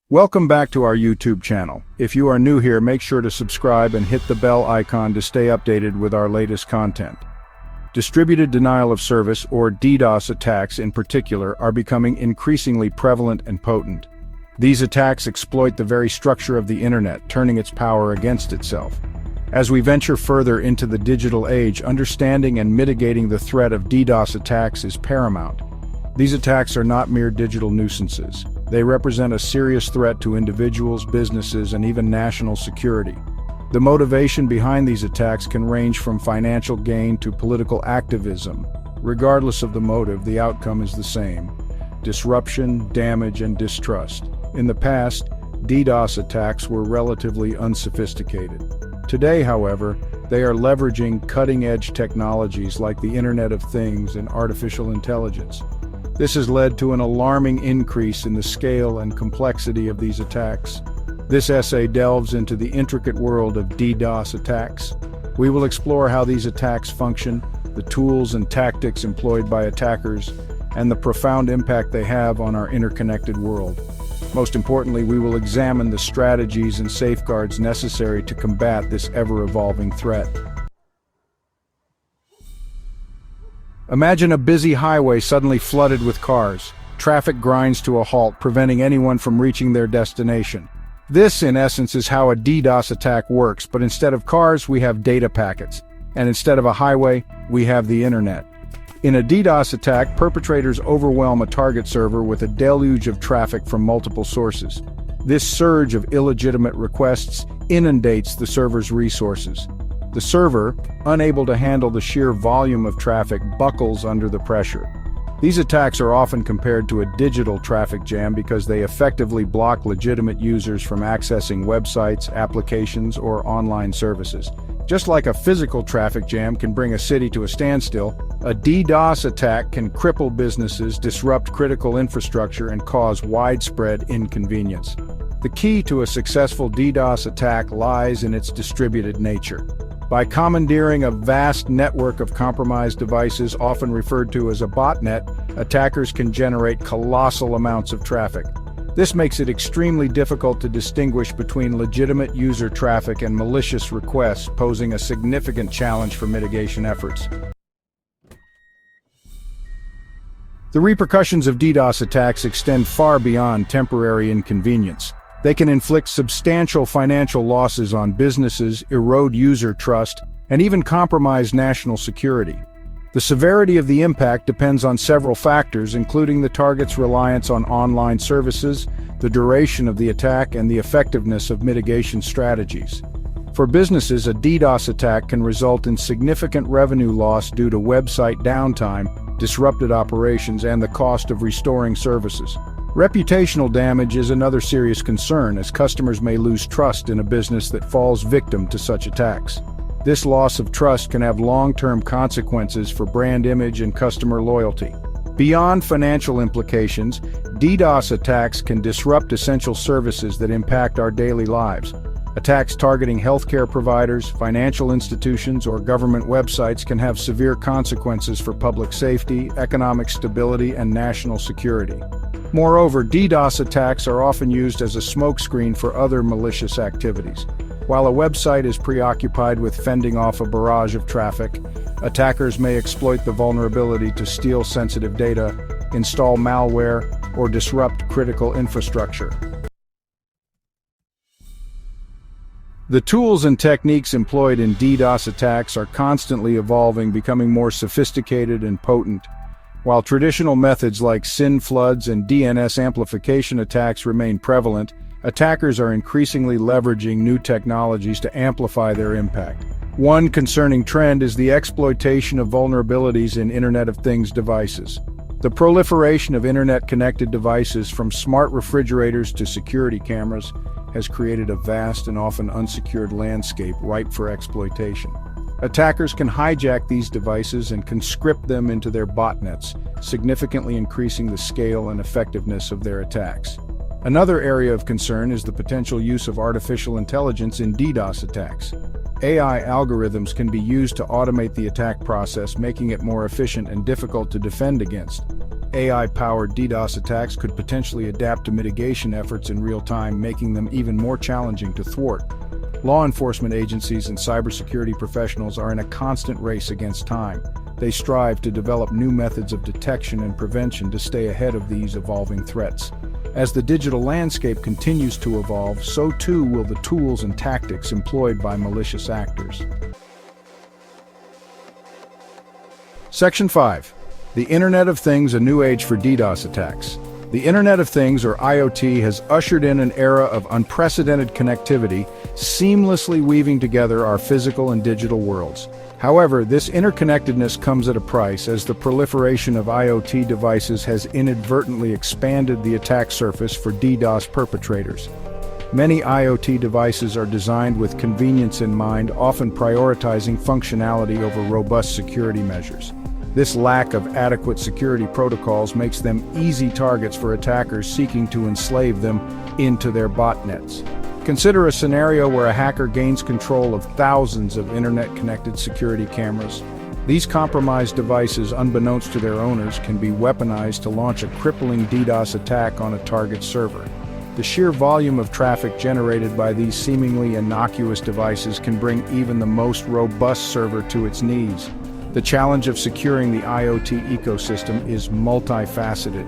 Welcome back to our YouTube channel. If you are new here, make sure to subscribe and hit the bell icon to stay updated with our latest content. Distributed denial of service, or DDoS attacks in particular, are becoming increasingly prevalent and potent. These attacks exploit the very structure of the internet, turning its power against itself. As we venture further into the digital age, understanding and mitigating the threat of DDoS attacks is paramount. These attacks are not mere digital nuisances. They represent a serious threat to individuals, businesses, and even national security. The motivation behind these attacks can range from financial gain to political activism. Regardless of the motive, the outcome is the same: disruption, damage, and distrust. In the past, DDoS attacks were relatively unsophisticated. Today, however, they are leveraging cutting-edge technologies like the Internet of Things and artificial intelligence. This has led to an alarming increase in the scale and complexity of these attacks. This essay delves into the intricate world of DDoS attacks. We will explore how these attacks function, the tools and tactics employed by attackers, and the profound impact they have on our interconnected world. Most importantly, we will examine the strategies and safeguards necessary to combat this ever-evolving threat. Imagine a busy highway suddenly flooded with cars. Traffic grinds to a halt, preventing anyone from reaching their destination. This, in essence, is how a DDoS attack works, but instead of cars, we have data packets. And instead of a highway, we have the internet. In a DDoS attack, perpetrators overwhelm a target server with a deluge of traffic from multiple sources. This surge of illegitimate requests inundates the server's resources. The server, unable to handle the sheer volume of traffic, buckles under the pressure. These attacks are often compared to a digital traffic jam because they effectively block legitimate users from accessing websites, applications, or online services. Just like a physical traffic jam can bring a city to a standstill, a DDoS attack can cripple businesses, disrupt critical infrastructure, and cause widespread inconvenience. The key to a successful DDoS attack lies in its distributed nature. By commandeering a vast network of compromised devices, often referred to as a botnet, attackers can generate colossal amounts of traffic. This makes it extremely difficult to distinguish between legitimate user traffic and malicious requests, posing a significant challenge for mitigation efforts. The repercussions of DDoS attacks extend far beyond temporary inconvenience. They can inflict substantial financial losses on businesses, erode user trust, and even compromise national security. The severity of the impact depends on several factors, including the target's reliance on online services, the duration of the attack, and the effectiveness of mitigation strategies. For businesses, a DDoS attack can result in significant revenue loss due to website downtime, disrupted operations, and the cost of restoring services. Reputational damage is another serious concern, as customers may lose trust in a business that falls victim to such attacks. This loss of trust can have long-term consequences for brand image and customer loyalty. Beyond financial implications, DDoS attacks can disrupt essential services that impact our daily lives. Attacks targeting healthcare providers, financial institutions, or government websites can have severe consequences for public safety, economic stability, and national security. Moreover, DDoS attacks are often used as a smokescreen for other malicious activities. While a website is preoccupied with fending off a barrage of traffic, attackers may exploit the vulnerability to steal sensitive data, install malware, or disrupt critical infrastructure. The tools and techniques employed in DDoS attacks are constantly evolving, becoming more sophisticated and potent. While traditional methods like SYN floods and DNS amplification attacks remain prevalent, attackers are increasingly leveraging new technologies to amplify their impact. One concerning trend is the exploitation of vulnerabilities in Internet of Things devices. The proliferation of internet-connected devices, from smart refrigerators to security cameras, has created a vast and often unsecured landscape ripe for exploitation. Attackers can hijack these devices and conscript them into their botnets, significantly increasing the scale and effectiveness of their attacks. Another area of concern is the potential use of artificial intelligence in DDoS attacks. AI algorithms can be used to automate the attack process, making it more efficient and difficult to defend against. AI-powered DDoS attacks could potentially adapt to mitigation efforts in real time, making them even more challenging to thwart. Law enforcement agencies and cybersecurity professionals are in a constant race against time. They strive to develop new methods of detection and prevention to stay ahead of these evolving threats. As the digital landscape continues to evolve, so too will the tools and tactics employed by malicious actors. Section 5. The Internet of Things, a new age for DDoS attacks. The Internet of Things, or IoT, has ushered in an era of unprecedented connectivity, seamlessly weaving together our physical and digital worlds. However, this interconnectedness comes at a price, as the proliferation of IoT devices has inadvertently expanded the attack surface for DDoS perpetrators. Many IoT devices are designed with convenience in mind, often prioritizing functionality over robust security measures. This lack of adequate security protocols makes them easy targets for attackers seeking to enslave them into their botnets. Consider a scenario where a hacker gains control of thousands of internet-connected security cameras. These compromised devices, unbeknownst to their owners, can be weaponized to launch a crippling DDoS attack on a target server. The sheer volume of traffic generated by these seemingly innocuous devices can bring even the most robust server to its knees. The challenge of securing the IoT ecosystem is multifaceted.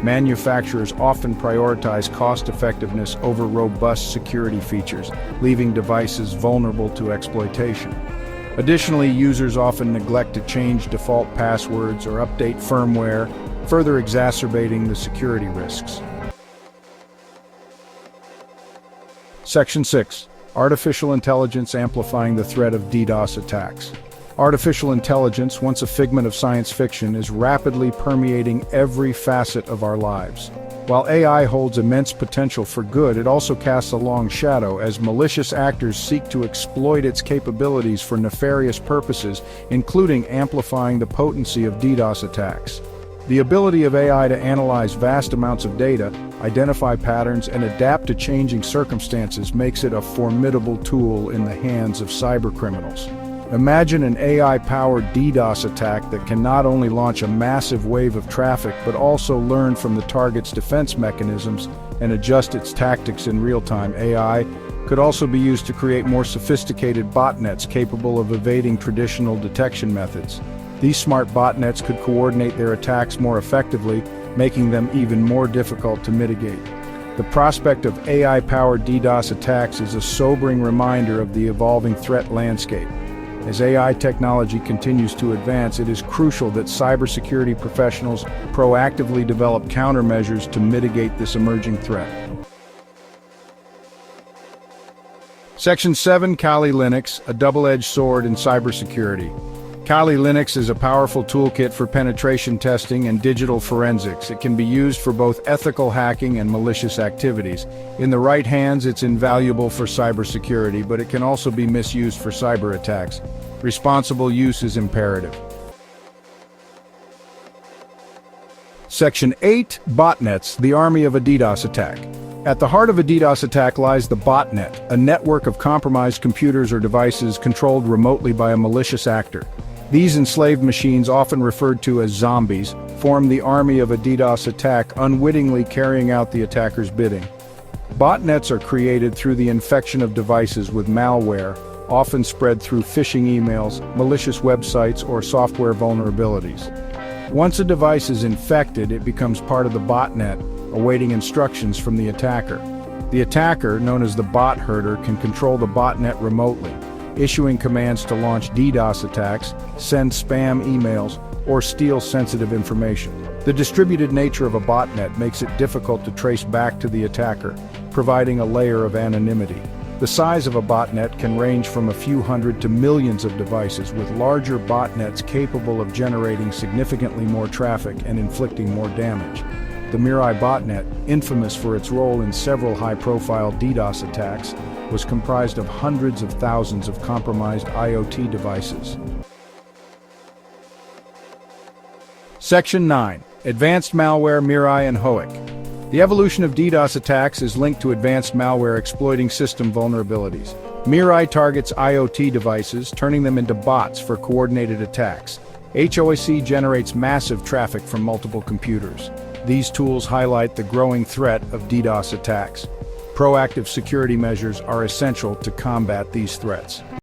Manufacturers often prioritize cost-effectiveness over robust security features, leaving devices vulnerable to exploitation. Additionally, users often neglect to change default passwords or update firmware, further exacerbating the security risks. Section 6. Artificial Intelligence amplifying the threat of DDoS attacks. Artificial intelligence, once a figment of science fiction, is rapidly permeating every facet of our lives. While AI holds immense potential for good, it also casts a long shadow as malicious actors seek to exploit its capabilities for nefarious purposes, including amplifying the potency of DDoS attacks. The ability of AI to analyze vast amounts of data, identify patterns, and adapt to changing circumstances makes it a formidable tool in the hands of cybercriminals. Imagine an AI-powered DDoS attack that can not only launch a massive wave of traffic but also learn from the target's defense mechanisms and adjust its tactics in real time. AI could also be used to create more sophisticated botnets capable of evading traditional detection methods. These smart botnets could coordinate their attacks more effectively, making them even more difficult to mitigate. The prospect of AI-powered DDoS attacks is a sobering reminder of the evolving threat landscape. As AI technology continues to advance, it is crucial that cybersecurity professionals proactively develop countermeasures to mitigate this emerging threat. Section 7. Kali Linux, a double-edged sword in cybersecurity. Kali Linux is a powerful toolkit for penetration testing and digital forensics. It can be used for both ethical hacking and malicious activities. In the right hands, it's invaluable for cybersecurity, but it can also be misused for cyber attacks. Responsible use is imperative. Section 8. Botnets, the army of a DDoS attack. At the heart of a DDoS attack lies the botnet, a network of compromised computers or devices controlled remotely by a malicious actor. These enslaved machines, often referred to as zombies, form the army of a DDoS attack, unwittingly carrying out the attacker's bidding. Botnets are created through the infection of devices with malware, often spread through phishing emails, malicious websites, or software vulnerabilities. Once a device is infected, it becomes part of the botnet, awaiting instructions from the attacker. The attacker, known as the bot herder, can control the botnet remotely, issuing commands to launch DDoS attacks, send spam emails, or steal sensitive information. The distributed nature of a botnet makes it difficult to trace back to the attacker, providing a layer of anonymity. The size of a botnet can range from a few hundred to millions of devices, with larger botnets capable of generating significantly more traffic and inflicting more damage. The Mirai botnet, infamous for its role in several high-profile DDoS attacks, was comprised of hundreds of thousands of compromised IoT devices. Section 9. Advanced Malware, Mirai and HOIC. The evolution of DDoS attacks is linked to advanced malware exploiting system vulnerabilities. Mirai targets IoT devices, turning them into bots for coordinated attacks. HOIC generates massive traffic from multiple computers. These tools highlight the growing threat of DDoS attacks. Proactive security measures are essential to combat these threats.